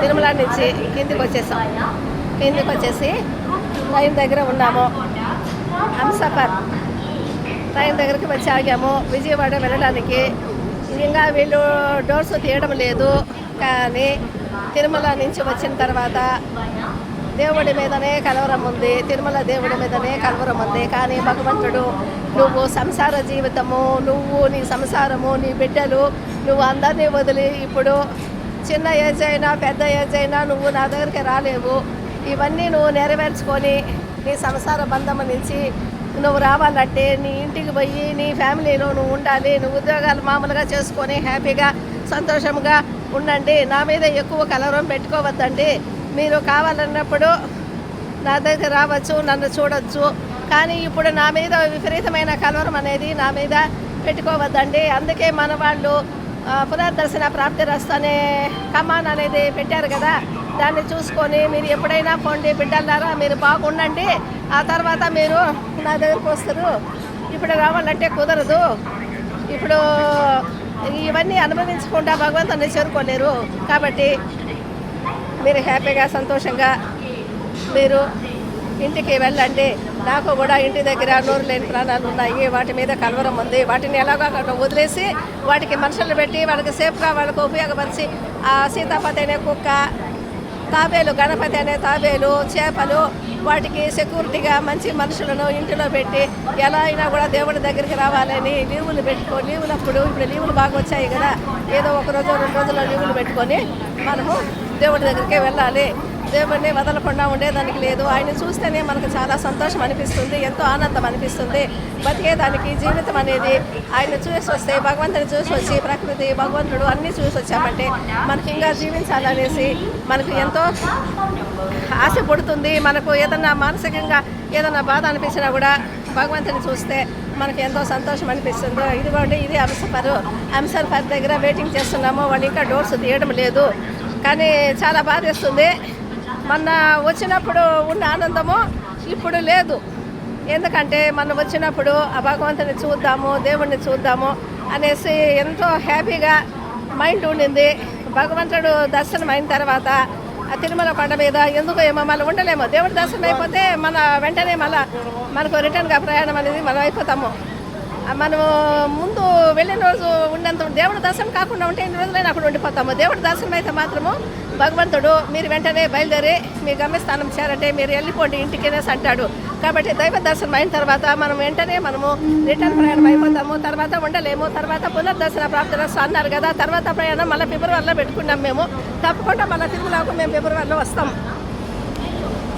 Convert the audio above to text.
తిరుమల నుంచి కిందికి వచ్చేసాం. కిందికి వచ్చేసి ట్రైన్ దగ్గర ఉన్నాము. హంసఫర్ ట్రైన్ దగ్గరికి వచ్చి ఆగాము విజయవాడ వెళ్ళడానికి. ఇంకా వీళ్ళు డోర్స్ తీయడం లేదు. కానీ తిరుమల నుంచి వచ్చిన తర్వాత దేవుడి మీదనే కలవరం ఉంది. తిరుమల దేవుడి మీదనే కలవరం ఉంది. కానీ భగవంతుడు నువ్వు సంసార జీవితము, నువ్వు నీ సంసారము, నీ బిడ్డలు, నువ్వు అందరినీ వదిలి ఇప్పుడు చిన్న ఏజ్ అయినా పెద్ద ఏజ్ అయినా నువ్వు నా దగ్గరికి రాలేవు. ఇవన్నీ నువ్వు నెరవేర్చుకొని నీ సంసార బంధం నుంచి నువ్వు రావాలంటే నీ ఇంటికి పోయి నీ ఫ్యామిలీలో నువ్వు ఉండాలి. నువ్వు ఉద్యోగాలు మామూలుగా చేసుకొని హ్యాపీగా సంతోషంగా ఉండండి. నా మీద ఎక్కువ కలవరం పెట్టుకోవద్దండి. మీరు కావాలన్నప్పుడు నా దగ్గర రావచ్చు, నన్ను చూడవచ్చు. కానీ ఇప్పుడు నా మీద విపరీతమైన కలవరం అనేది నా మీద పెట్టుకోవద్దండి. అందుకే మన వాళ్ళు పునర్దర్శన ప్రాప్తి రస్తు అనే కమాన్ అనేది పెట్టారు కదా, దాన్ని చూసుకొని మీరు ఎప్పుడైనా పోండి బిడ్డలారా, మీరు బాగుండండి. ఆ తర్వాత మీరు నా దగ్గరికి వస్తారు. ఇప్పుడు రావాలంటే కుదరదు. ఇప్పుడు ఇవన్నీ అనుభవించకుండా భగవంతుని చేరుకోలేరు. కాబట్టి మీరు హ్యాపీగా సంతోషంగా మీరు ఇంటికి వెళ్ళండి. నాకు కూడా ఇంటి దగ్గర నోరు లేని ప్రాణాలు ఉన్నాయి. వాటి మీద కలవరం ఉంది. వాటిని ఎలాగో వదిలేసి వాటికి మనుషులు పెట్టి వాళ్ళకి సేఫ్గా వాళ్ళకు ఉపయోగపరిచి ఆ సీతాపతి అనే కుక్క, తాబేలు గణపతి అనే తాబేలు, చేపలు, వాటికి సెక్యూరిటీగా మంచి మనుషులను ఇంటిలో పెట్టి ఎలా అయినా కూడా దేవుడి దగ్గరికి రావాలని లీవులు లీవులప్పుడు ఇప్పుడు లీవులు బాగా వచ్చాయి కదా, ఏదో ఒక రోజు 2 రోజుల లీవులు పెట్టుకొని మనము దేవుడి దగ్గరికి వెళ్ళాలి. దేవుడిని వదలకుండా ఉండేదానికి లేదు. ఆయన చూస్తేనే మనకు చాలా సంతోషం అనిపిస్తుంది, ఎంతో ఆనందం అనిపిస్తుంది. బతికేదానికి జీవితం అనేది ఆయన చూసి వస్తే, భగవంతుని చూసి వచ్చి ప్రకృతి భగవంతుడు అన్నీ చూసి వచ్చామంటే మనకి ఇంకా జీవించాలనేసి మనకు ఎంతో ఆశ పుడుతుంది. మనకు ఏదన్నా మానసికంగా ఏదన్నా బాధ అనిపించినా కూడా భగవంతుని చూస్తే మనకు ఎంతో సంతోషం అనిపిస్తుంది. ఇదిగోండి, ఇది హంసఫర్ దగ్గర వెయిటింగ్ చేస్తున్నాము. వాళ్ళు ఇంకా డోర్స్ తీయడం లేదు. కానీ చాలా బాధేస్తుంది. మొన్న వచ్చినప్పుడు ఉన్న ఆనందము ఇప్పుడు లేదు. ఎందుకంటే మొన్న వచ్చినప్పుడు ఆ భగవంతుని చూద్దాము, దేవుణ్ణి చూద్దాము అనేసి ఎంతో హ్యాపీగా మైండ్ ఉండింది. భగవంతుడు దర్శనం అయిన తర్వాత ఆ తిరుమల కొండ మీద ఎందుకు ఏమో మళ్ళీ ఉండలేము. దేవుడి దర్శనం అయిపోతే వెంటనే మనకు రిటర్న్గా ప్రయాణం అనేది మనం అయిపోతాము. మనం ముందు వెళ్ళిన రోజు ఉన్నంత దేవుడి దర్శనం కాకుండా ఉంటే ఎన్ని రోజులైనా అక్కడ ఉండిపోతాము. దేవుడి దర్శనం అయితే మాత్రము భగవంతుడు మీరు వెంటనే బయలుదేరి మీ గమ్యస్థానం చేరంటే మీరు వెళ్ళిపోండి ఇంటికినేసి అంటాడు. కాబట్టి దైవ దర్శనం అయిన తర్వాత మనం వెంటనే రిటర్న్ ప్రయాణం అయిపోతాము. తర్వాత ఉండలేము. తర్వాత పునర్దర్శన ప్రాప్తి రస్తు అన్నారు కదా, తర్వాత ప్రయాణం మళ్ళీ ఫిబ్రవరిలో పెట్టుకున్నాం. మేము తప్పకుండా మళ్ళీ తిరుమలకు మేము ఫిబ్రవరిలో వస్తాం.